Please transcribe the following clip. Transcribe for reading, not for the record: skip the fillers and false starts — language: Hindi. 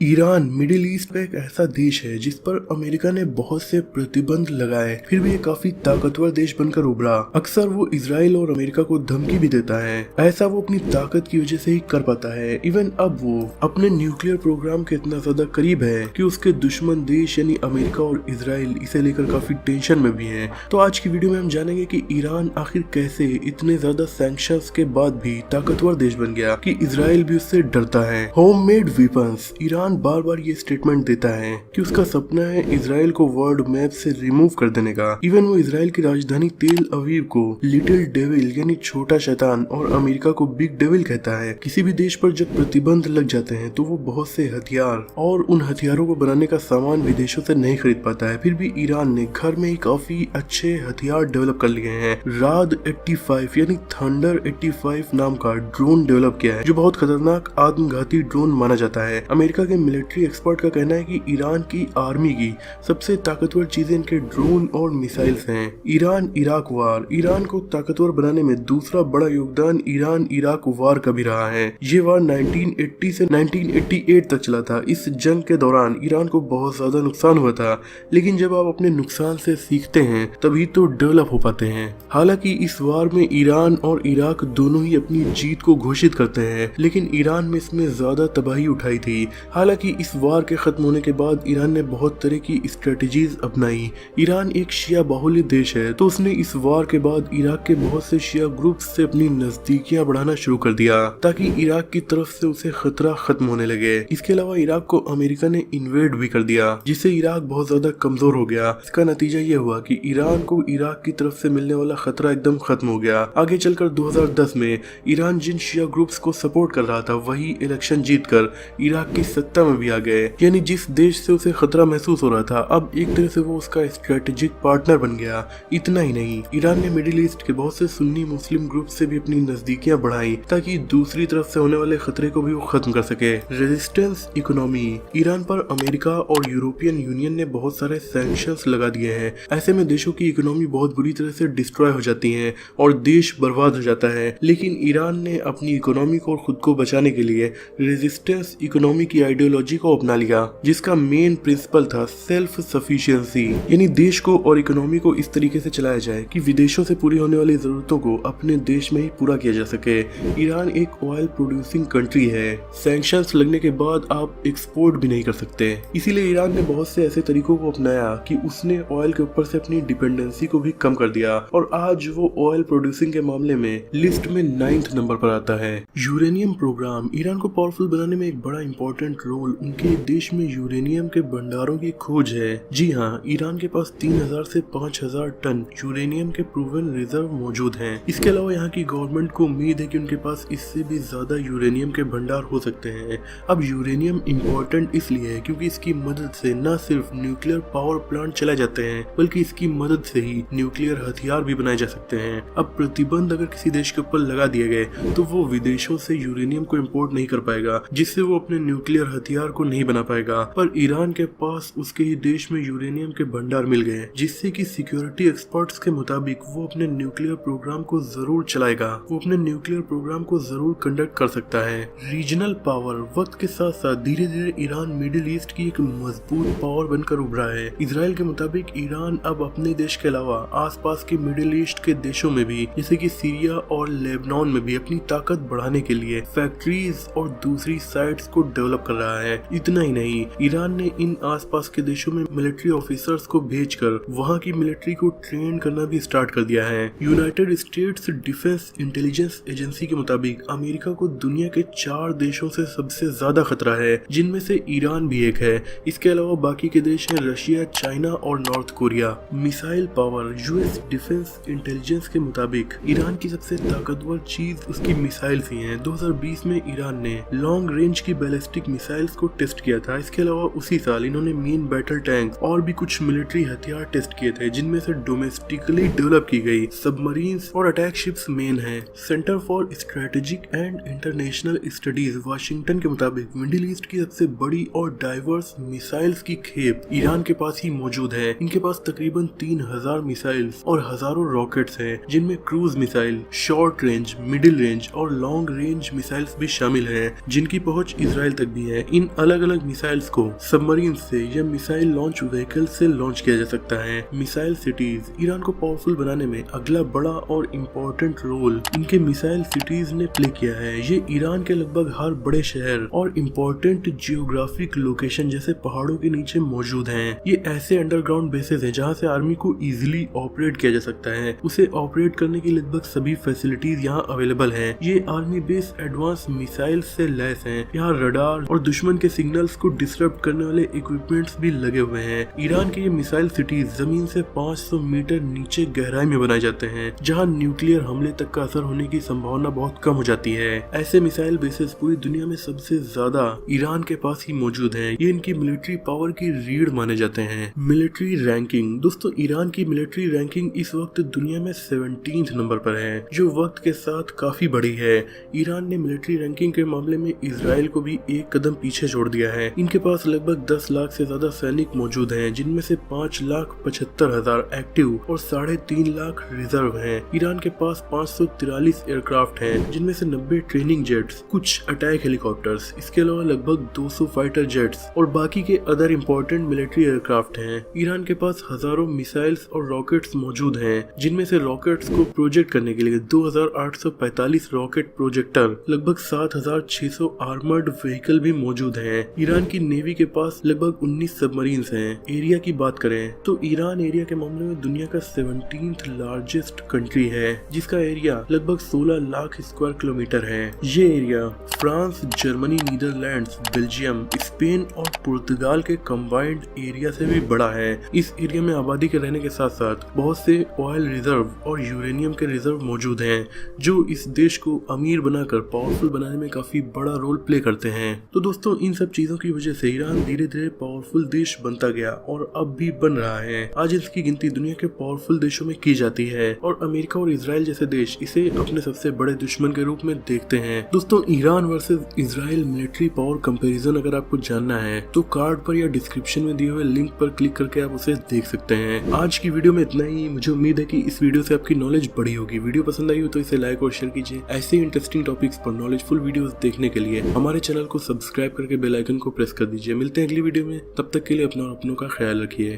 ईरान मिडिल ईस्ट का एक ऐसा देश है जिस पर अमेरिका ने बहुत से प्रतिबंध लगाए, फिर भी ये काफी ताकतवर देश बनकर उभरा। अक्सर वो इजराइल और अमेरिका को धमकी भी देता है। ऐसा वो अपनी ताकत की वजह से ही कर पाता है। इवन अब वो अपने न्यूक्लियर प्रोग्राम के इतना ज्यादा करीब है कि उसके दुश्मन देश यानी अमेरिका और इजराइल इसे लेकर काफी टेंशन में भी है। तो आज की वीडियो में हम जानेंगे कि ईरान आखिर कैसे इतने ज्यादा सैंक्शंस के बाद भी ताकतवर देश बन गया कि इजराइल भी उससे डरता है। Homemade weapons. ईरान बार बार ये स्टेटमेंट देता है कि उसका सपना है इजराइल को वर्ल्ड मैप से रिमूव कर देने का। इवन वो इजराइल की राजधानी तेल अवीव को लिटिल डेविल यानी छोटा शैतान और अमेरिका को बिग डेविल कहता है। किसी भी देश पर जब प्रतिबंध लग जाते हैं तो वो बहुत से हथियार और उन हथियारों को बनाने का सामान विदेशों से नहीं खरीद पाता है। फिर भी ईरान ने घर में ही काफी अच्छे हथियार डेवलप कर लिए हैं। राद 85 यानी थंडर 85 नाम का ड्रोन डेवलप किया है जो बहुत खतरनाक आत्मघाती ड्रोन माना जाता है। अमेरिका के मिलिट्री एक्सपर्ट का कहना है कि ईरान की आर्मी की सबसे ताकतवर चीजें इनके ड्रोन और मिसाइल्स हैं। ईरान इराक वार। ईरान को ताकतवर बनाने में दूसरा बड़ा योगदान ईरान इराक वार का भी रहा है। ये वार 1980 से 1988 तक चला था। इस जंग के दौरान ईरान को बहुत ज्यादा नुकसान हुआ था, लेकिन जब आप अपने नुकसान से सीखते हैं तभी तो डेवलप हो पाते हैं। हालांकि इस वार में ईरान और इराक दोनों ही अपनी जीत को घोषित करते हैं, लेकिन ईरान में इसमें ज्यादा तबाही उठाई थी। हालांकि इस वार के खत्म होने के बाद ईरान ने बहुत तरह की स्ट्रेटेजीज अपनाई। ईरान एक शिया बाहुल्य देश है, तो उसने इस वार के बाद इराक के बहुत से शिया ग्रुप्स से अपनी नजदीकियां बढ़ाना शुरू कर दिया ताकि इराक की तरफ से उसे खतरा खत्म होने लगे। इसके अलावा इराक को अमेरिका ने इन्वेड भी कर दिया, जिससे इराक बहुत ज्यादा कमजोर हो गया। इसका नतीजा ये हुआ कि ईरान को इराक की तरफ से मिलने वाला खतरा एकदम खत्म हो गया। आगे चलकर 2010 में ईरान जिन शिया ग्रुप्स को सपोर्ट कर रहा था वही इलेक्शन जीतकर इराक की सत्ता में भी आ गए। यानी जिस देश से उसे खतरा महसूस हो रहा था अब एक तरह से वो उसका स्ट्रेटेजिक पार्टनर बन गया। इतना ही नहीं, ईरान ने मिडिल ईस्ट के बहुत से सुन्नी मुस्लिम ग्रुप से भी अपनी नजदीकियां बढ़ाई ताकि दूसरी तरफ से होने वाले खतरे को भी वो खत्म कर सके। Resistance economy. ईरान पर अमेरिका और यूरोपियन यूनियन ने बहुत सारे सैंक्शंस लगा दिए हैं। ऐसे में देशों की इकोनॉमी बहुत बुरी तरह से डिस्ट्रॉय हो जाती है और देश बर्बाद हो जाता है। लेकिन ईरान ने अपनी इकोनॉमी को और खुद को बचाने के लिए रेजिस्टेंस इकोनॉमी की आइडियोलॉजी को अपना लिया, जिसका मेन प्रिंसिपल था सेल्फ सफिशिएंसी, यानी देश को और इकोनॉमी को इस तरीके से चलाया जाए कि विदेशों से पूरी होने वाली जरूरतों को अपने देश में ही पूरा किया जा सके। ईरान एक ऑयल प्रोड्यूसिंग कंट्री है। सैंक्शंस लगने के बाद आप एक्सपोर्ट भी नहीं कर सकते। इसीलिए ईरान ने बहुत से ऐसे तरीकों को अपनाया कि उसने ऑयल के ऊपर से अपनी डिपेंडेंसी को भी कम कर दिया और आज वो ऑयल प्रोड्यूसिंग के मामले में लिस्ट में 9th नंबर पर आता है। Uranium programme. ईरान को पावरफुल बनाने में एक बड़ा इंपॉर्टेंट रोल उनके देश में यूरेनियम के भंडारों की खोज है। जी हाँ, ईरान के पास 3000 से 5000 टन यूरेनियम के प्रूवन रिजर्व मौजूद हैं। इसके अलावा यहाँ की गवर्नमेंट को उम्मीद है कि उनके पास इससे भी ज्यादा यूरेनियम के भंडार हो सकते हैं। अब यूरेनियम इम्पोर्टेंट इसलिए है क्योंकि इसकी मदद से न सिर्फ न्यूक्लियर पावर प्लांट चलाए जाते हैं बल्कि इसकी मदद से ही न्यूक्लियर हथियार भी बनाए जा सकते हैं। अब प्रतिबंध अगर किसी देश के ऊपर लगा दिए गए तो वो विदेशों से यूरेनियम को इम्पोर्ट नहीं कर पाएगा, जिससे वो अपने न्यूक्लियर हथियार को नहीं बना पाएगा। पर ईरान के पास उसके ही देश में यूरेनियम के भंडार मिल गए, जिससे कि सिक्योरिटी एक्सपर्ट्स के मुताबिक वो अपने न्यूक्लियर प्रोग्राम को जरूर चलाएगा। वो अपने न्यूक्लियर प्रोग्राम को जरूर कंडक्ट कर सकता है। Regional power. वक्त के साथ साथ धीरे धीरे ईरान मिडिल ईस्ट की एक मजबूत पावर बनकर उभरा है। इजराइल के मुताबिक ईरान अब अपने देश के अलावा आसपास के मिडिल ईस्ट के देशों में भी जैसे कि सीरिया और लेबनान में भी अपनी ताकत बढ़ाने के लिए फैक्ट्रीज और दूसरी साइट्स को डेवलप कर रहा है। इतना ही नहीं, ईरान ने इन आसपास के देशों में मिलिट्री ऑफिसर्स को भेजकर वहां की मिलिट्री को ट्रेन करना भी स्टार्ट कर दिया है। United states defence intelligence agency के मुताबिक अमेरिका को दुनिया के 4 देशों से सबसे ज्यादा खतरा है, जिनमें से ईरान भी एक है। इसके अलावा बाकी के देश हैं रशिया, चाइना और north Korea. Missile power. US defence intelligence के मुताबिक ईरान की सबसे ताकतवर चीज उसकी मिसाइल्स ही हैं। 2020 में ईरान ने लॉन्ग रेंज की बैलिस्टिक मिसाइल्स को टेस्ट किया था। इसके अलावा उसी साल इन्होंने मेन बैटल टैंक और भी कुछ मिलिट्री हथियार टेस्ट किए थे, जिनमें से डोमेस्टिकली डेवलप की गई सबमरीन्स और अटैक शिप्स मेन हैं। Centre for strategic and international studies Washington के मुताबिक मिडिल ईस्ट की सबसे बड़ी और डाइवर्स मिसाइल्स की खेप ईरान के पास ही मौजूद है। इनके पास तकरीबन 3000 मिसाइल्स और हजारों रॉकेट्स हैं, जिनमें cruise missile, short range, middle range और लॉन्ग रेंज मिसाइल्स भी शामिल हैं, जिनकी पहुंच इजराइल तक भी है। इन अलग अलग मिसाइल्स को सबमरीन से या मिसाइल लॉन्च व्हीकल से लॉन्च किया जा सकता है। मिसाइल सिटीज ईरान को पावरफुल बनाने में अगला बड़ा और इम्पोर्टेंट रोल इनके मिसाइल सिटीज ने प्ले किया है। ये ईरान के लगभग हर बड़े शहर और इम्पोर्टेंट जियोग्राफिक लोकेशन जैसे पहाड़ों के नीचे मौजूद हैं। ये ऐसे अंडरग्राउंड बेसेस हैं जहां से आर्मी को इजीली ऑपरेट किया जा सकता है। उसे ऑपरेट करने की लगभग सभी फैसिलिटीज यहाँ अवेलेबल हैं। ये आर्मी बेस एडवांस मिसाइल से लैस हैं। यहाँ रडार और दुश्मन के सिग्नल्स को डिसरप्ट करने वाले इक्विपमेंट्स भी लगे हुए हैं। ईरान के ये मिसाइल सिटीज जमीन से 500 मीटर नीचे गहराई में बनाए जाते हैं, जहाँ न्यूक्लियर हमले तक का असर होने की संभावना बहुत कम हो जाती है। ऐसे मिसाइल बेसेस पूरी दुनिया में सबसे ज्यादा ईरान के पास ही मौजूद हैं। ये इनकी मिलिट्री पावर की रीढ़ माने जाते हैं। मिलिट्री रैंकिंग दोस्तों, ईरान की मिलिट्री रैंकिंग इस वक्त दुनिया में 17 नंबर पर है, जो वक्त के साथ काफी बड़ी है। ईरान ने मिलिट्री रैंकिंग के मामले में इजराइल को भी एक कदम पीछे छोड़ दिया है। इनके पास लगभग 10 लाख से ज्यादा सैनिक मौजूद हैं, जिनमें से 5,75,000 एक्टिव और 3.5 लाख रिजर्व हैं। ईरान के पास 543 एयरक्राफ्ट हैं, जिनमें से 90 ट्रेनिंग जेट्स, कुछ अटैक हेलीकॉप्टर्स, इसके अलावा लगभग 200 फाइटर जेट्स और बाकी के अदर इम्पोर्टेंट मिलिट्री एयरक्राफ्ट हैं। ईरान के पास हजारों मिसाइल्स और रॉकेट्स मौजूद हैं, जिनमें से रॉकेट्स को प्रोजेक्ट करने के लिए 2,845 रॉकेट प्रोजेक्टर, लगभग 7,600 आर्मर्ड व्हीकल भी मौजूद हैं। ईरान की नेवी के पास लगभग 19 सबमरीन्स हैं। एरिया की बात करें तो ईरान एरिया के मामले में दुनिया का 17th लार्जेस्ट कंट्री है, जिसका एरिया लगभग 16 लाख स्क्वायर किलोमीटर है। ये area France, Germany, Netherlands, Belgium, Spain और पुर्तगाल के कंबाइंड एरिया से भी बड़ा है। इस एरिया में आबादी के रहने के साथ साथ बहुत से ऑयल रिजर्व और यूरेनियम के रिजर्व मौजूद हैं, जो इस देश को अमीर बनाकर पावरफुल बनाने में काफी बड़ा रोल प्ले करते हैं। तो दोस्तों, इन सब चीजों की वजह से ईरान धीरे धीरे पावरफुल देश बनता गया और अब भी बन रहा है। आज इसकी गिनती दुनिया के पावरफुल देशों में की जाती है और अमेरिका और इजराइल जैसे देश इसे अपने सबसे बड़े दुश्मन के रूप में देखते हैं। दोस्तों, Iran versus Israel military power comparison अगर आपको जानना है तो कार्ड पर या डिस्क्रिप्शन में दिए हुए लिंक पर क्लिक करके आप उसे देख सकते हैं। आज की वीडियो में इतना ही। मुझे उम्मीद है कि इस वीडियो से आपकी नॉलेज बढ़ी होगी। वीडियो पसंद आई हो तो इसे लाइक और शेयर कीजिए। ऐसे इंटरेस्टिंग टॉपिक्स पर नॉलेजफुल वीडियोस देखने के लिए हमारे चैनल को सब्सक्राइब करके बेल आइकन को प्रेस कर दीजिए। मिलते हैं अगली वीडियो में, तब तक के लिए अपना और अपनों का ख्याल रखिए।